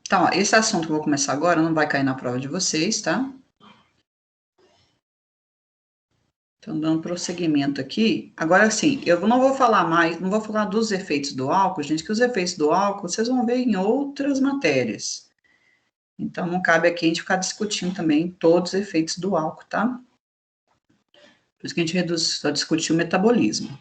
Então, ó, esse assunto que eu vou começar agora não vai cair na prova de vocês, tá? Então, dando prosseguimento aqui. Agora, sim, eu não vou falar mais, não vou falar dos efeitos do álcool, gente, que os efeitos do álcool vocês vão ver em outras matérias. Então, não cabe aqui a gente ficar discutindo também todos os efeitos do álcool, tá? Por isso que a gente reduz, só discutir o metabolismo.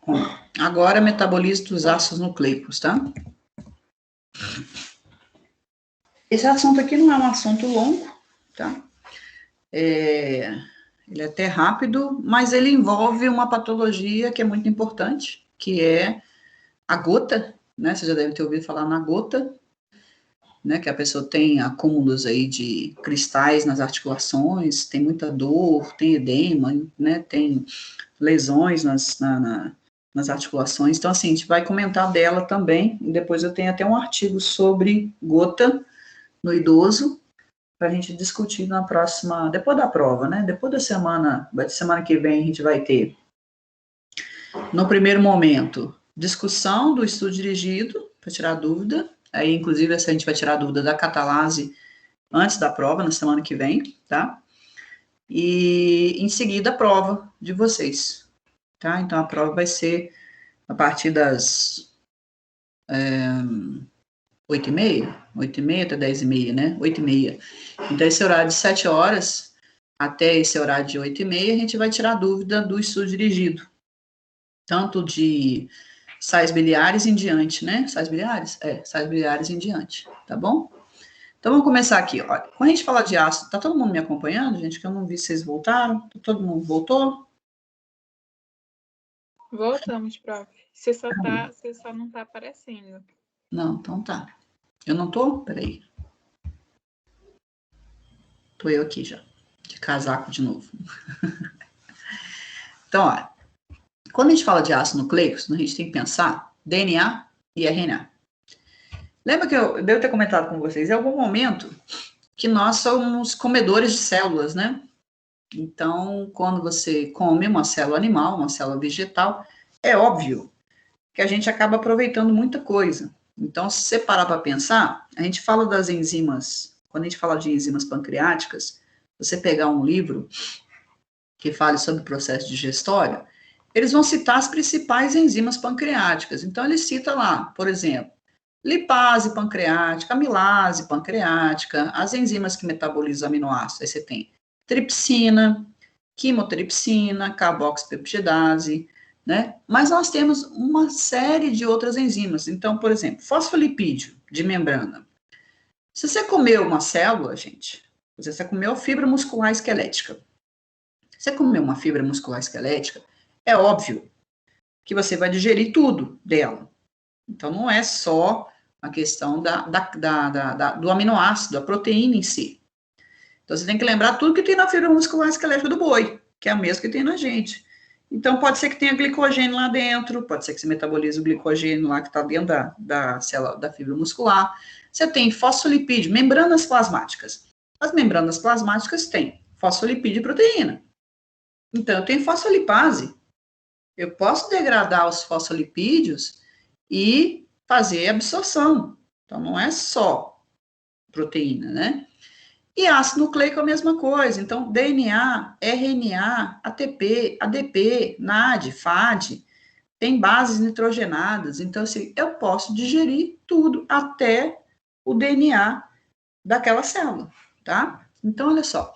Bom, agora, metabolismo dos ácidos nucleicos, tá? Esse assunto aqui não é um assunto longo, tá? Ele é até rápido, mas ele envolve uma patologia que é muito importante, que é a gota, né? Você já deve ter ouvido falar na gota, né? Que a pessoa tem acúmulos aí de cristais nas articulações, tem muita dor, tem edema, né? Tem lesões nas articulações. Então, assim, a gente vai comentar dela também, e depois eu tenho até um artigo sobre gota no idoso, para a gente discutir na próxima, depois da prova, né? Depois da semana que vem a gente vai ter, no primeiro momento, discussão do estudo dirigido, para tirar dúvida, aí inclusive essa a gente vai tirar dúvida da catalase antes da prova, na semana que vem, tá? E em seguida a prova de vocês, tá? Então a prova vai ser a partir das 8h30 até 10h30, né? 8h30. Então, esse horário de 7 horas até esse horário de 8h30, a gente vai tirar dúvida do estudo dirigido. Tanto de sais biliares em diante, né? Sais biliares? Sais biliares em diante, tá bom? Então, vamos começar aqui, ó. Quando a gente fala de ácido, tá todo mundo me acompanhando, gente? Que eu não vi se vocês voltaram. Todo mundo voltou? Voltamos, prof. Você só não tá aparecendo. Não, então tá. Eu não tô? Peraí. Tô eu aqui já. De casaco de novo. Então, ó. Quando a gente fala de ácido nucleico, a gente tem que pensar DNA e RNA. Lembra que eu devo ter comentado com vocês em algum momento que nós somos comedores de células, né? Então, quando você come uma célula animal, uma célula vegetal, é óbvio que a gente acaba aproveitando muita coisa. Então, se você parar para pensar, a gente fala das enzimas, quando a gente fala de enzimas pancreáticas, você pegar um livro que fale sobre o processo digestório, eles vão citar as principais enzimas pancreáticas. Então, ele cita lá, por exemplo, lipase pancreática, amilase pancreática, as enzimas que metabolizam aminoácidos. Aí você tem tripsina, quimotripsina, carboxipeptidase, né? Mas nós temos uma série de outras enzimas. Então, por exemplo, fosfolipídio de membrana. Se você comeu uma célula, gente, se você comeu fibra muscular esquelética, se você comeu uma fibra muscular esquelética, é óbvio que você vai digerir tudo dela. Então, não é só a questão do aminoácido, a proteína em si. Então, você tem que lembrar tudo que tem na fibra muscular esquelética do boi, que é a mesma que tem na gente. Então, pode ser que tenha glicogênio lá dentro, pode ser que você metabolize o glicogênio lá que está dentro da célula, da fibra muscular. Você tem fosfolipídio, membranas plasmáticas. As membranas plasmáticas têm fosfolipídio e proteína. Então, eu tenho fosfolipase. Eu posso degradar os fosfolipídios e fazer absorção. Então, não é só proteína, né? E ácido nucleico é a mesma coisa. Então, DNA, RNA, ATP, ADP, NAD, FAD, tem bases nitrogenadas. Então, assim, eu posso digerir tudo, até o DNA daquela célula, tá? Então, olha só.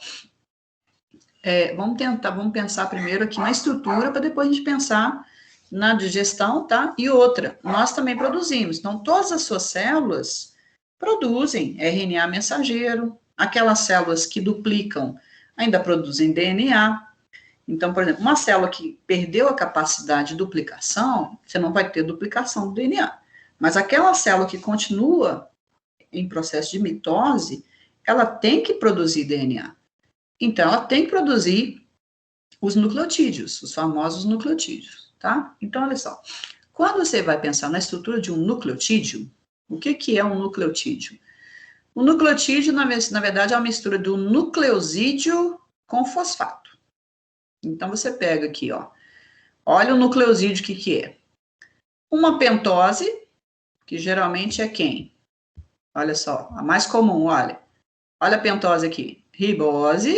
Vamos pensar primeiro aqui na estrutura, para depois a gente pensar na digestão, tá? E outra, nós também produzimos. Então, todas as suas células produzem RNA mensageiro, aquelas células que duplicam ainda produzem DNA. Então, por exemplo, uma célula que perdeu a capacidade de duplicação, você não vai ter duplicação do DNA. Mas aquela célula que continua em processo de mitose, ela tem que produzir DNA. Então, ela tem que produzir os nucleotídeos, os famosos nucleotídeos, tá? Então, olha só. Quando você vai pensar na estrutura de um nucleotídeo, o que é um nucleotídeo? O nucleotídeo, na verdade, é uma mistura do nucleosídeo com fosfato. Então, você pega aqui, ó. Olha o nucleosídeo, o que é? Uma pentose, que geralmente é quem? Olha só, a mais comum, olha. Olha a pentose aqui. Ribose.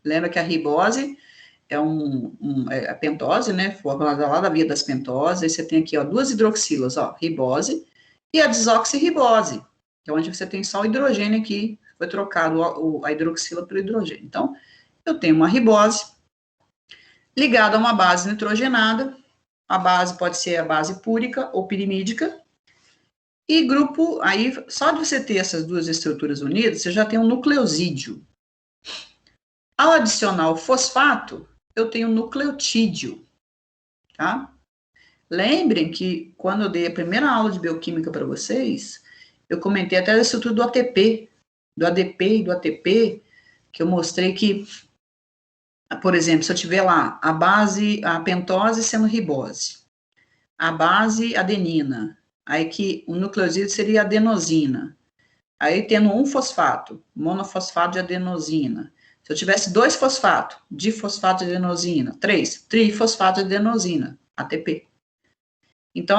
Lembra que a ribose é a pentose, né? Formada lá da via das pentoses. Aí você tem aqui, ó, duas hidroxilas, ó, ribose. E a desoxirribose, que é onde você tem só o hidrogênio aqui. Foi trocado a hidroxila pelo hidrogênio. Então, eu tenho uma ribose ligada a uma base nitrogenada. A base pode ser a base púrica ou pirimídica. E grupo, aí, só de você ter essas duas estruturas unidas, você já tem um nucleosídeo. Ao adicionar o fosfato, eu tenho um nucleotídeo, tá? Lembrem que, quando eu dei a primeira aula de bioquímica para vocês, eu comentei até a estrutura do ATP, do ADP e do ATP, que eu mostrei que, por exemplo, se eu tiver lá a base, a pentose sendo ribose, a base adenina, aí que o nucleosídeo seria adenosina. Aí tendo um fosfato, monofosfato de adenosina. Se eu tivesse 2 fosfatos, difosfato de adenosina, 3, trifosfato de adenosina, ATP. Então,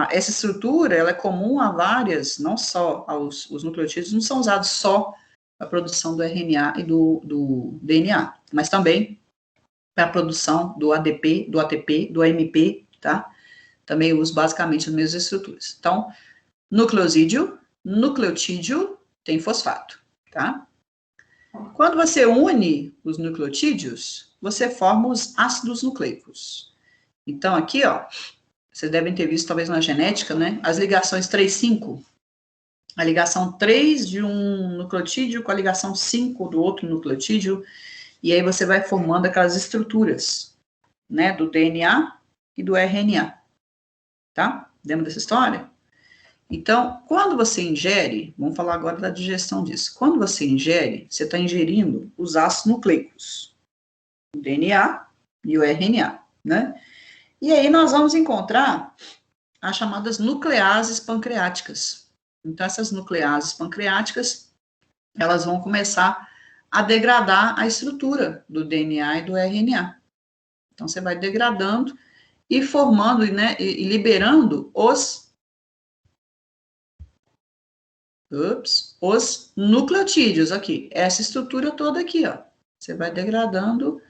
essa estrutura, ela é comum a várias, não só os nucleotídeos, não são usados só para a produção do RNA e do DNA, mas também para a produção do ADP, do ATP, do AMP, tá? Também uso basicamente as mesmas estruturas. Então, nucleosídeo, nucleotídeo tem fosfato, tá? Quando você une os nucleotídeos, você forma os ácidos nucleicos. Então, aqui, ó, vocês devem ter visto, talvez na genética, né? As ligações 3,5. A ligação 3 de um nucleotídeo com a ligação 5 do outro nucleotídeo. E aí você vai formando aquelas estruturas, né? Do DNA e do RNA. Tá? Lembra dessa história? Então, quando você ingere, vamos falar agora da digestão disso. Quando você ingere, você está ingerindo os ácidos nucleicos, o DNA e o RNA, né? E aí nós vamos encontrar as chamadas nucleases pancreáticas. Então, essas nucleases pancreáticas, elas vão começar a degradar a estrutura do DNA e do RNA. Então, você vai degradando e formando, né, e liberando os nucleotídeos aqui. Essa estrutura toda aqui, ó. Você vai degradando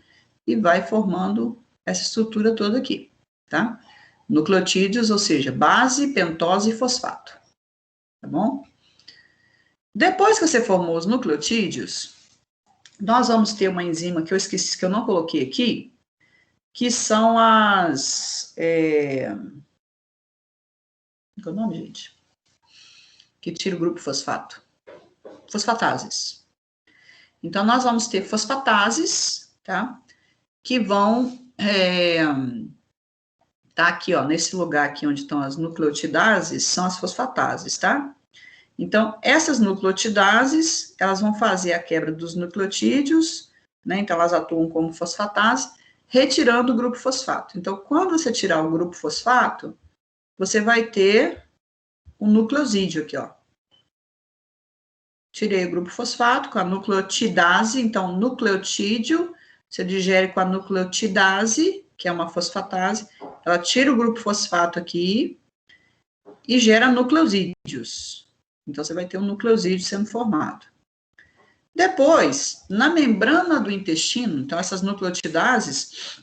e vai formando essa estrutura toda aqui, tá? Nucleotídeos, ou seja, base, pentose e fosfato. Tá bom? Depois que você formou os nucleotídeos, nós vamos ter uma enzima que eu esqueci, que eu não coloquei aqui, que são as... Qual é o nome, gente? Que tira o grupo fosfato. Fosfatases. Então, nós vamos ter fosfatases, tá? Que vão... tá aqui, ó, nesse lugar aqui onde estão as nucleotidases, são as fosfatases, tá? Então, essas nucleotidases, elas vão fazer a quebra dos nucleotídeos, né? Então, elas atuam como fosfatase, retirando o grupo fosfato. Então, quando você tirar o grupo fosfato, você vai ter um nucleosídeo aqui, ó. Tirei o grupo fosfato com a nucleotidase, então, nucleotídeo, você digere com a nucleotidase, que é uma fosfatase, ela tira o grupo fosfato aqui e gera nucleosídeos. Então, você vai ter um nucleosídeo sendo formado. Depois, na membrana do intestino, então, essas nucleotidases,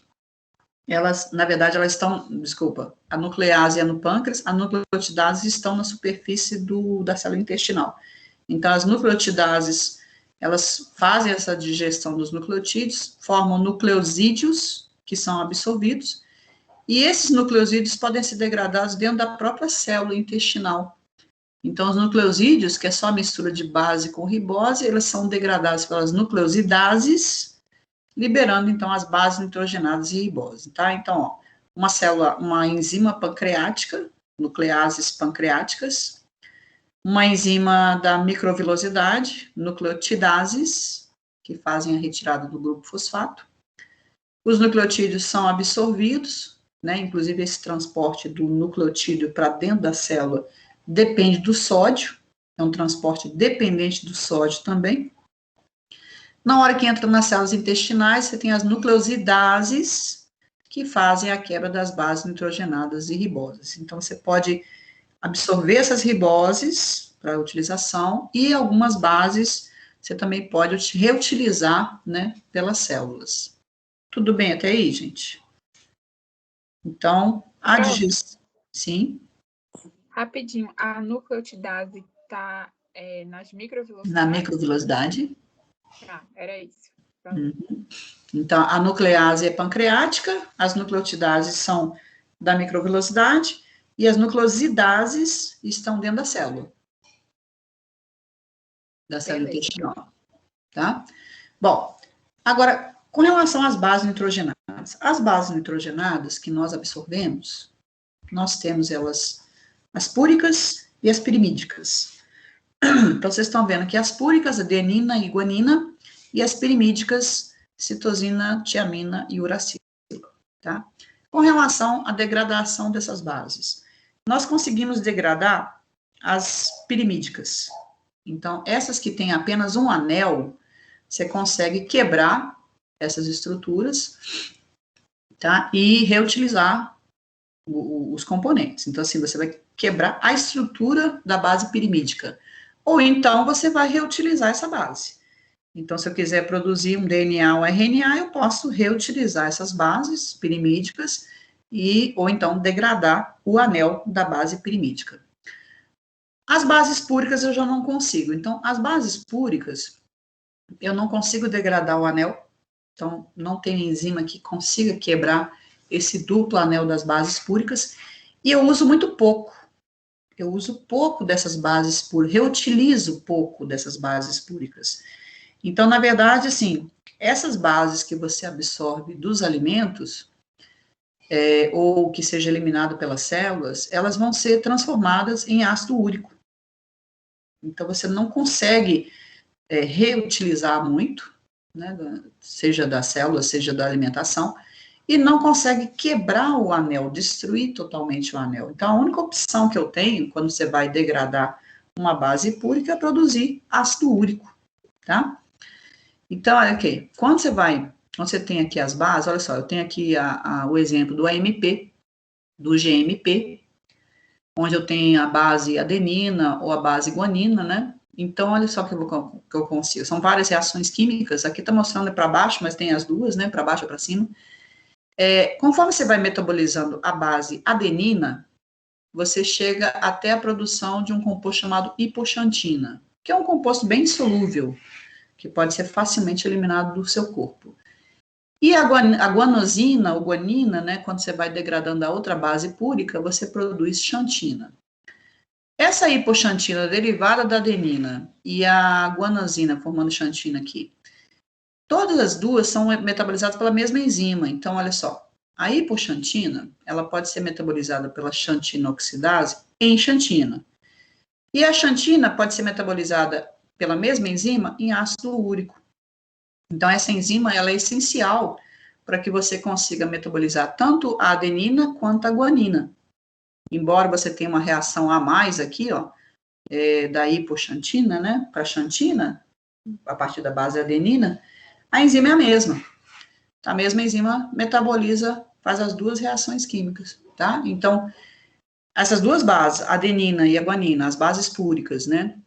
elas, na verdade, elas estão, desculpa, a nuclease é no pâncreas, as nucleotidases estão na superfície da célula intestinal. Então, as nucleotidases, elas fazem essa digestão dos nucleotídeos, formam nucleosídeos, que são absorvidos, e esses nucleosídeos podem ser degradados dentro da própria célula intestinal. Então, os nucleosídeos, que é só a mistura de base com ribose, eles são degradados pelas nucleosidases, liberando, então, as bases nitrogenadas e ribose, tá? Então, ó, uma enzima pancreática, nucleases pancreáticas, uma enzima da microvilosidade, nucleotidases, que fazem a retirada do grupo fosfato. Os nucleotídeos são absorvidos, né? Inclusive esse transporte do nucleotídeo para dentro da célula depende do sódio, é um transporte dependente do sódio também. Na hora que entra nas células intestinais, você tem as nucleosidases, que fazem a quebra das bases nitrogenadas e ribosas. Então, você pode absorver essas riboses para utilização e algumas bases você também pode reutilizar, né, pelas células. Tudo bem até aí, gente? Então, a digestão... Sim? Rapidinho, a nucleotidase está nas microvelocidades? Na microvelocidade. Ah, era isso. Uhum. Então, a nuclease é pancreática, as nucleotidases são da microvelocidade e as nucleosidases estão dentro da célula intestinal, tá? Bom, agora, com relação às bases nitrogenadas, as bases nitrogenadas que nós absorvemos, nós temos elas, as púricas e as pirimídicas. Então, vocês estão vendo que as púricas, adenina e guanina, e as pirimídicas, citosina, tiamina e uracilo, tá? Com relação à degradação dessas bases, nós conseguimos degradar as pirimídicas. Então, essas que têm apenas um anel, você consegue quebrar essas estruturas, tá? E reutilizar os componentes. Então, assim, você vai quebrar a estrutura da base pirimídica. Ou então, você vai reutilizar essa base. Então, se eu quiser produzir um DNA ou RNA, eu posso reutilizar essas bases pirimídicas ou então degradar o anel da base pirimídica. As bases púricas eu já não consigo. Então, as bases púricas, eu não consigo degradar o anel. Então, não tem enzima que consiga quebrar esse duplo anel das bases púricas. E eu uso muito pouco. Eu uso pouco dessas bases púricas, reutilizo pouco dessas bases púricas. Então, na verdade, assim, essas bases que você absorve dos alimentos, ou que seja eliminado pelas células, elas vão ser transformadas em ácido úrico. Então, você não consegue reutilizar muito, né, seja da célula, seja da alimentação, e não consegue quebrar o anel, destruir totalmente o anel. Então, a única opção que eu tenho, quando você vai degradar uma base púrica, é produzir ácido úrico, tá? Então, olha aqui, quando você tem aqui as bases, olha só, eu tenho aqui o exemplo do AMP, do GMP, onde eu tenho a base adenina ou a base guanina, né? Então, olha só que eu consigo. São várias reações químicas, aqui está mostrando para baixo, mas tem as duas, né? Para baixo ou para cima. Conforme você vai metabolizando a base adenina, você chega até a produção de um composto chamado hipoxantina, que é um composto bem solúvel, que pode ser facilmente eliminado do seu corpo. E a guanosina, ou guanina, né, quando você vai degradando a outra base púrica, você produz xantina. Essa hipoxantina derivada da adenina e a guanosina formando xantina aqui, todas as duas são metabolizadas pela mesma enzima. Então, olha só, a hipoxantina, ela pode ser metabolizada pela xantinoxidase em xantina. E a xantina pode ser metabolizada pela mesma enzima em ácido úrico. Então, essa enzima, ela é essencial para que você consiga metabolizar tanto a adenina quanto a guanina. Embora você tenha uma reação a mais aqui, ó, da hipoxantina, né, para xantina, a partir da base adenina, a enzima é a mesma. A mesma enzima metaboliza, faz as duas reações químicas, tá? Então, essas duas bases, a adenina e a guanina, as bases púricas, né,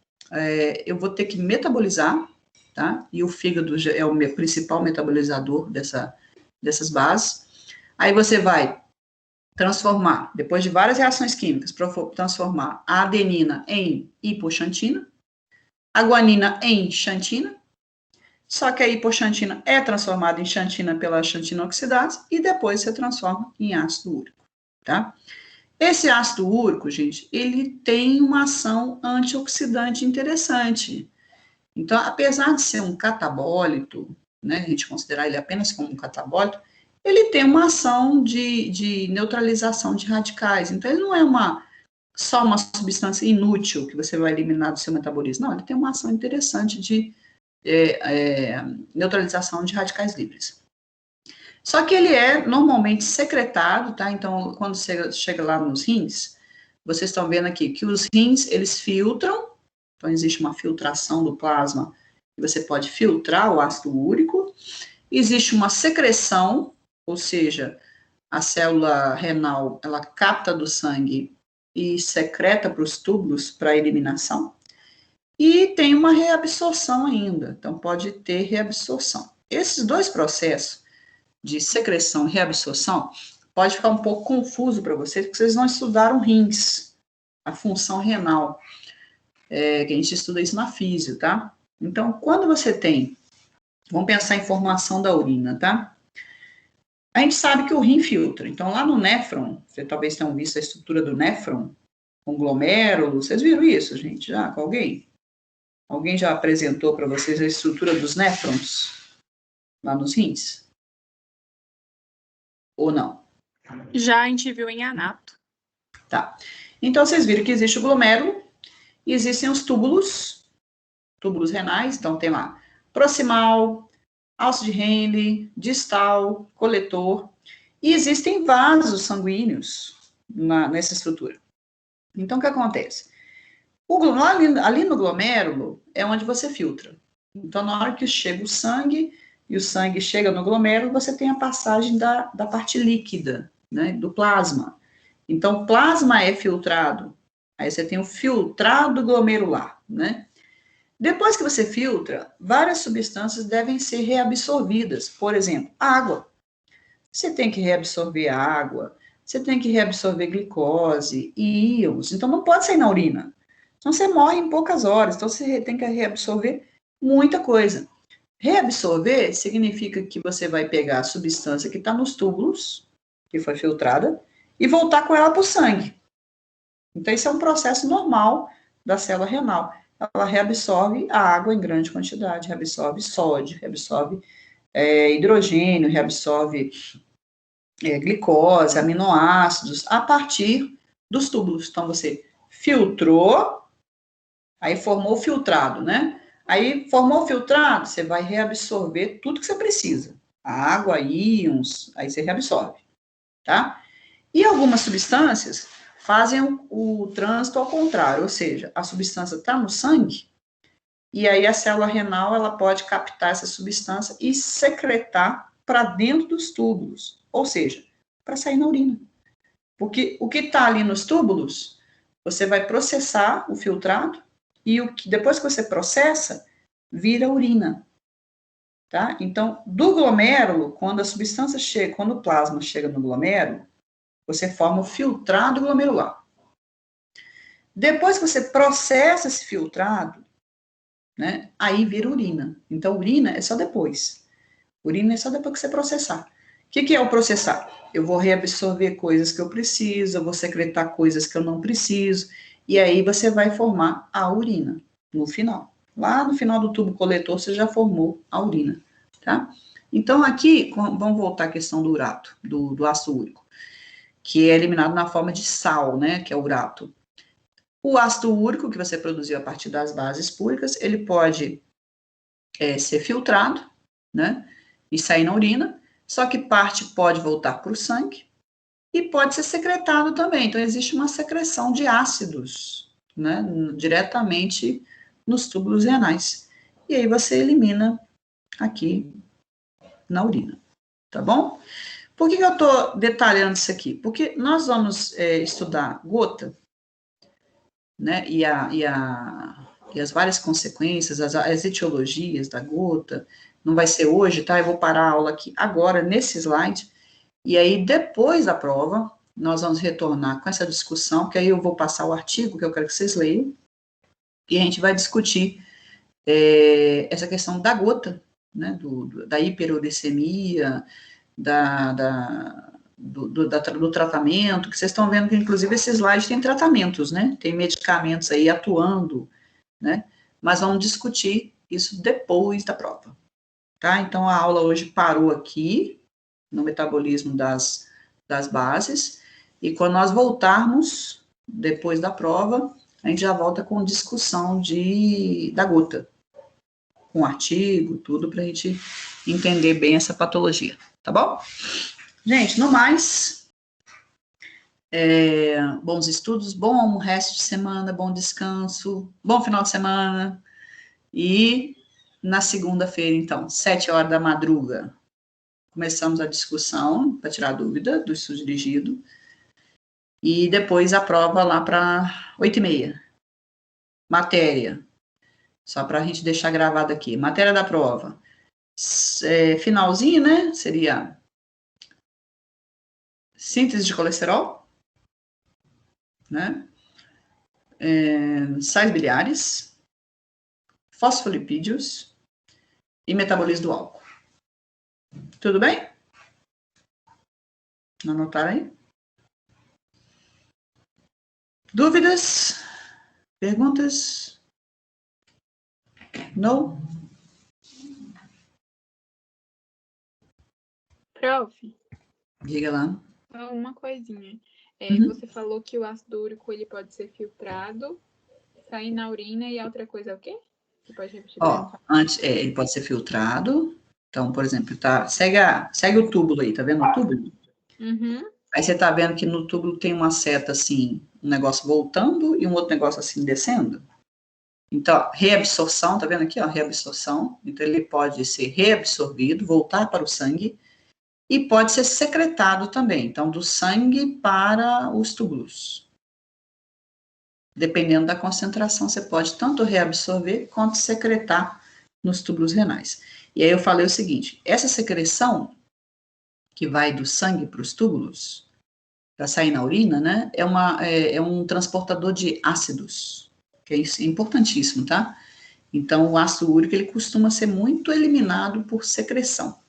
eu vou ter que metabolizar, tá? E o fígado é o meu principal metabolizador dessas bases. Aí você vai transformar, depois de várias reações químicas, transformar a adenina em hipoxantina, a guanina em xantina, só que a hipoxantina é transformada em xantina pela xantinoxidase e depois se transforma em ácido úrico, tá? Esse ácido úrico, gente, ele tem uma ação antioxidante interessante. Então, apesar de ser um catabólito, né, a gente considerar ele apenas como um catabólito, ele tem uma ação de neutralização de radicais. Então, ele não é uma só uma substância inútil que você vai eliminar do seu metabolismo. Não, ele tem uma ação interessante de neutralização de radicais livres. Só que ele é normalmente secretado, tá? Então, quando chega lá nos rins, vocês estão vendo aqui que os rins, eles filtram, então existe uma filtração do plasma, que você pode filtrar o ácido úrico. Existe uma secreção, ou seja, a célula renal, ela capta do sangue e secreta para os túbulos para eliminação. E tem uma reabsorção ainda, então pode ter reabsorção. Esses dois processos, de secreção e reabsorção, pode ficar um pouco confuso para vocês, porque vocês não estudaram rins, a função renal, que a gente estuda isso na físio, tá? Então, quando você tem, vamos pensar em formação da urina, tá? A gente sabe que o rim filtra, então lá no néfron, vocês talvez tenham visto a estrutura do néfron, com glomérulo, vocês viram isso, gente, já, com alguém? Alguém já apresentou para vocês a estrutura dos néfrons, lá nos rins? Ou não? Já a gente viu em anato. Tá. Então, vocês viram que existe o glomérulo e existem os túbulos renais. Então, tem lá proximal, alça de Henle, distal, coletor. E existem vasos sanguíneos nessa estrutura. Então, o que acontece? Ali no glomérulo é onde você filtra. Então, na hora que chega o sangue, e o sangue chega no glomérulo, você tem a passagem da parte líquida, né, do plasma. Então, o plasma é filtrado. Aí você tem o filtrado glomerular, né? Depois que você filtra, várias substâncias devem ser reabsorvidas. Por exemplo, água. Você tem que reabsorver água, você tem que reabsorver glicose e íons. Então, não pode sair na urina. Então, você morre em poucas horas. Então, você tem que reabsorver muita coisa. Reabsorver significa que você vai pegar a substância que está nos túbulos, que foi filtrada, e voltar com ela para o sangue. Então, esse é um processo normal da célula renal. Ela reabsorve a água em grande quantidade, reabsorve sódio, reabsorve hidrogênio, reabsorve glicose, aminoácidos, a partir dos túbulos. Então, você filtrou, aí formou o filtrado, né? Aí, formou o filtrado, você vai reabsorver tudo que você precisa. A água, íons, aí você reabsorve, tá? E algumas substâncias fazem o trânsito ao contrário, ou seja, a substância está no sangue, e aí a célula renal, ela pode captar essa substância e secretar para dentro dos túbulos, ou seja, para sair na urina. Porque o que está ali nos túbulos, você vai processar o filtrado, e depois que você processa, vira urina, tá? Então, do glomérulo, quando a substância chega, quando o plasma chega no glomérulo, você forma o filtrado glomerular. Depois que você processa esse filtrado, né, aí vira urina. Então, urina é só depois. Urina é só depois que você processar. O que é o processar? Eu vou reabsorver coisas que eu preciso, eu vou secretar coisas que eu não preciso, e aí você vai formar a urina no final. Lá no final do tubo coletor, você já formou a urina, tá? Então, aqui, vamos voltar à questão do urato, do ácido úrico, que é eliminado na forma de sal, né, que é o urato. O ácido úrico, que você produziu a partir das bases púricas, ele pode ser filtrado, né, e sair na urina, só que parte pode voltar para o sangue e pode ser secretado também. Então, existe uma secreção de ácidos, né, diretamente nos túbulos renais. E aí você elimina aqui na urina, tá bom? Por que eu estou detalhando isso aqui? Porque nós vamos estudar gota, né, e as várias consequências, as etiologias da gota. Não vai ser hoje, tá? Eu vou parar a aula aqui agora, nesse slide, e aí depois da prova, nós vamos retornar com essa discussão, que aí eu vou passar o artigo que eu quero que vocês leiam, e a gente vai discutir essa questão da gota, né, da hiperuricemia, do tratamento, que vocês estão vendo que, inclusive, esse slide tem tratamentos, né? Tem medicamentos aí atuando, né? Mas vamos discutir isso depois da prova, tá? Então, a aula hoje parou aqui, no metabolismo das bases, e quando nós voltarmos, depois da prova, a gente já volta com discussão da gota, com artigo, tudo, para a gente entender bem essa patologia, tá bom? Gente, no mais, bons estudos, bom resto de semana, bom descanso, bom final de semana, e na segunda-feira, então, 7 horas da madruga, começamos a discussão para tirar dúvida do estudo dirigido, e depois a prova lá para 8h30. Matéria, só para a gente deixar gravado aqui, matéria da prova, finalzinho, né, seria síntese de colesterol, né, sais biliares, fosfolipídios e metabolismo do álcool. Tudo bem? Anotaram aí? Dúvidas? Perguntas? Não? Prof, Diga lá. uma coisinha. Uhum. Você falou que o ácido úrico ele pode ser filtrado, sair na urina e a outra coisa é o quê? Você pode repetir? Antes, ele pode ser filtrado. Então, por exemplo, segue o túbulo aí, tá vendo o túbulo? Uhum. Aí você tá vendo que no túbulo tem uma seta assim, um negócio voltando e um outro negócio assim descendo. Então, reabsorção, tá vendo aqui, ó, reabsorção. Então, ele pode ser reabsorvido, voltar para o sangue, e pode ser secretado também. Então, do sangue para os túbulos. Dependendo da concentração, você pode tanto reabsorver quanto secretar nos túbulos renais. E aí eu falei o seguinte, essa secreção que vai do sangue para os túbulos, para sair na urina, né, é um transportador de ácidos, que é importantíssimo, tá? Então, o ácido úrico, ele costuma ser muito eliminado por secreção.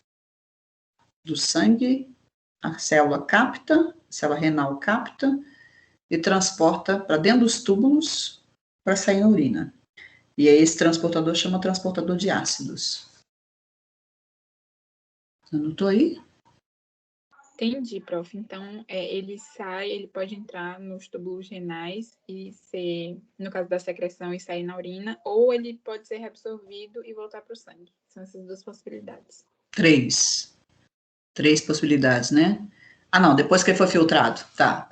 Do sangue, a célula renal capta, e transporta para dentro dos túbulos para sair na urina. E aí esse transportador chama transportador de ácidos. Anotou aí? Entendi, prof. Então, ele pode entrar nos túbulos renais e ser, no caso da secreção, e sair na urina, ou ele pode ser reabsorvido e voltar para o sangue. São essas duas possibilidades. Três possibilidades, né? Ah, não, depois que ele foi filtrado, tá.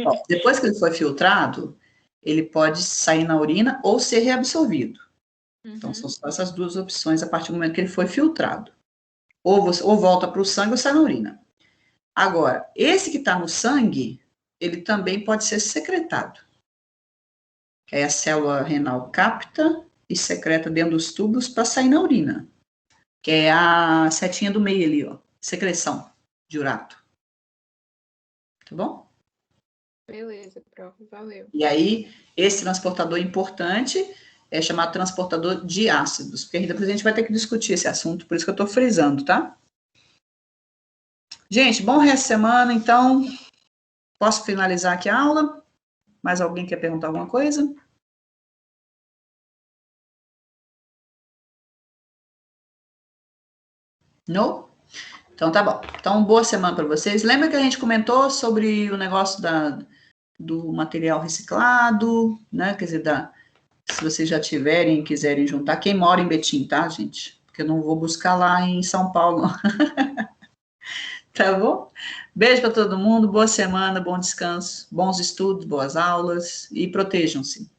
Bom, depois que ele foi filtrado, ele pode sair na urina ou ser reabsorvido. Então, são só essas duas opções a partir do momento que ele foi filtrado. Ou volta para o sangue ou sai na urina. Agora, esse que está no sangue, ele também pode ser secretado. Que aí a célula renal capta e secreta dentro dos túbulos para sair na urina. Que é a setinha do meio ali, ó. Secreção de urato. Tá bom? Beleza, prof. Valeu. E aí, esse transportador importante é chamado transportador de ácidos, porque depois a gente vai ter que discutir esse assunto, por isso que eu estou frisando, tá? Gente, bom resto de semana, então, posso finalizar aqui a aula? Mais alguém quer perguntar alguma coisa? Não? Então, tá bom. Então, boa semana para vocês. Lembra que a gente comentou sobre o negócio do material reciclado, né? Quer dizer, se vocês já tiverem e quiserem juntar, quem mora em Betim, tá, gente? Porque eu não vou buscar lá em São Paulo, não. Tá bom? Beijo para todo mundo, boa semana, bom descanso, bons estudos, boas aulas e protejam-se.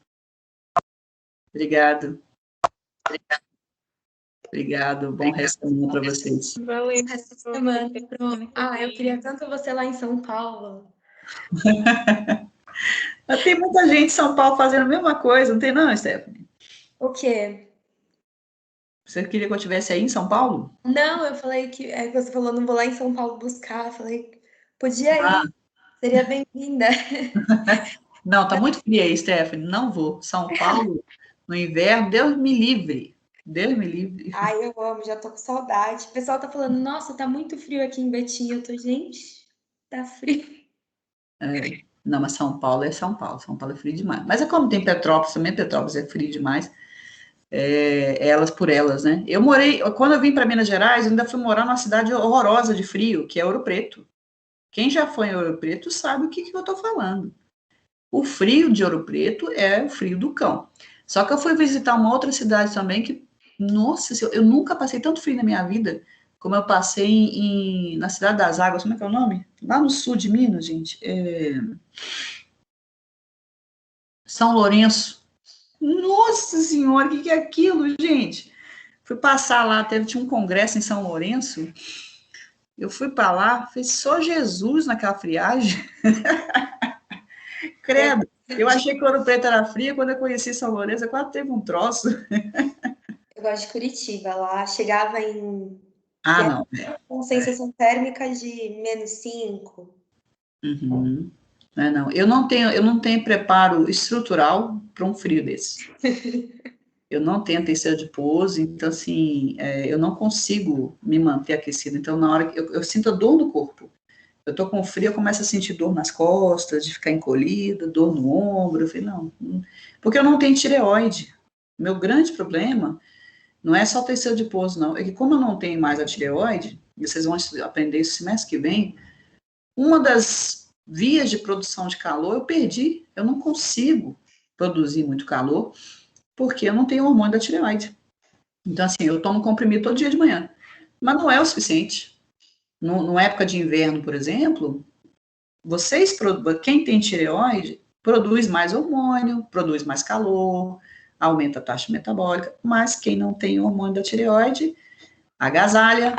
Obrigado. Obrigado, bom resto de semana para vocês. Valeu. Essa semana, pronto. Eu queria tanto você lá em São Paulo. Mas tem muita gente em São Paulo fazendo a mesma coisa, não tem não, Stephanie? O quê? Você queria que eu estivesse aí em São Paulo? Não, eu falei que você falou, não vou lá em São Paulo buscar. Eu falei, podia ir, seria bem-vinda. Não, tá muito frio aí, Stephanie, não vou. São Paulo, no inverno, Deus me livre. Deus me livre. Ai, eu amo, já tô com saudade. O pessoal tá falando, nossa, tá muito frio aqui em Betim. Eu tô, gente, tá frio. Não, mas São Paulo é São Paulo. São Paulo é frio demais. Mas é como tem Petrópolis, também Petrópolis é frio demais. Elas por elas, né? Quando eu vim para Minas Gerais, eu ainda fui morar numa cidade horrorosa de frio, que é Ouro Preto. Quem já foi em Ouro Preto sabe o que eu tô falando. O frio de Ouro Preto é o frio do cão. Só que eu fui visitar uma outra cidade também que, nossa, eu nunca passei tanto frio na minha vida como eu passei na Cidade das Águas, como é que é o nome? Lá no sul de Minas, gente. São Lourenço. Nossa Senhora, o que é aquilo, gente? Fui passar lá, tinha um congresso em São Lourenço. Eu fui para lá, fez só Jesus naquela friagem. Credo. Eu achei que Ouro Preto era fria, quando eu conheci São Lourenço, eu quase teve um troço. Eu gosto de Curitiba, lá chegava em Não. com sensação térmica de -5. Uhum. Não. Eu não tenho preparo estrutural para um frio desse. Eu não tenho terceira de pouso, então, assim, eu não consigo me manter aquecido. Então, na hora que eu sinto a dor no corpo. Eu tô com frio, eu começo a sentir dor nas costas, de ficar encolhida, dor no ombro. Eu falei, não, porque eu não tenho tireoide. Meu grande problema não é só terceira de pouso, não. É que como eu não tenho mais a tireoide, e vocês vão aprender isso semestre que vem, uma das vias de produção de calor eu perdi. Eu não consigo produzir muito calor, porque eu não tenho hormônio da tireoide. Então, assim, eu tomo comprimido todo dia de manhã. Mas não é o suficiente. Na época de inverno, por exemplo, quem tem tireoide, produz mais hormônio, produz mais calor, aumenta a taxa metabólica, mas quem não tem hormônio da tireoide, agasalha,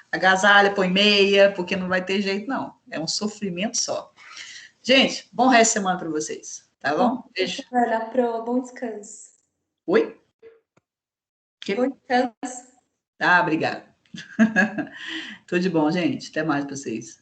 agasalha, põe meia, porque não vai ter jeito, não. É um sofrimento só. Gente, bom resto de semana para vocês, tá bom? Beijo. Ana, pro, bom descanso. Oi? Bom descanso. Obrigada. Tudo de bom, gente. Até mais para vocês.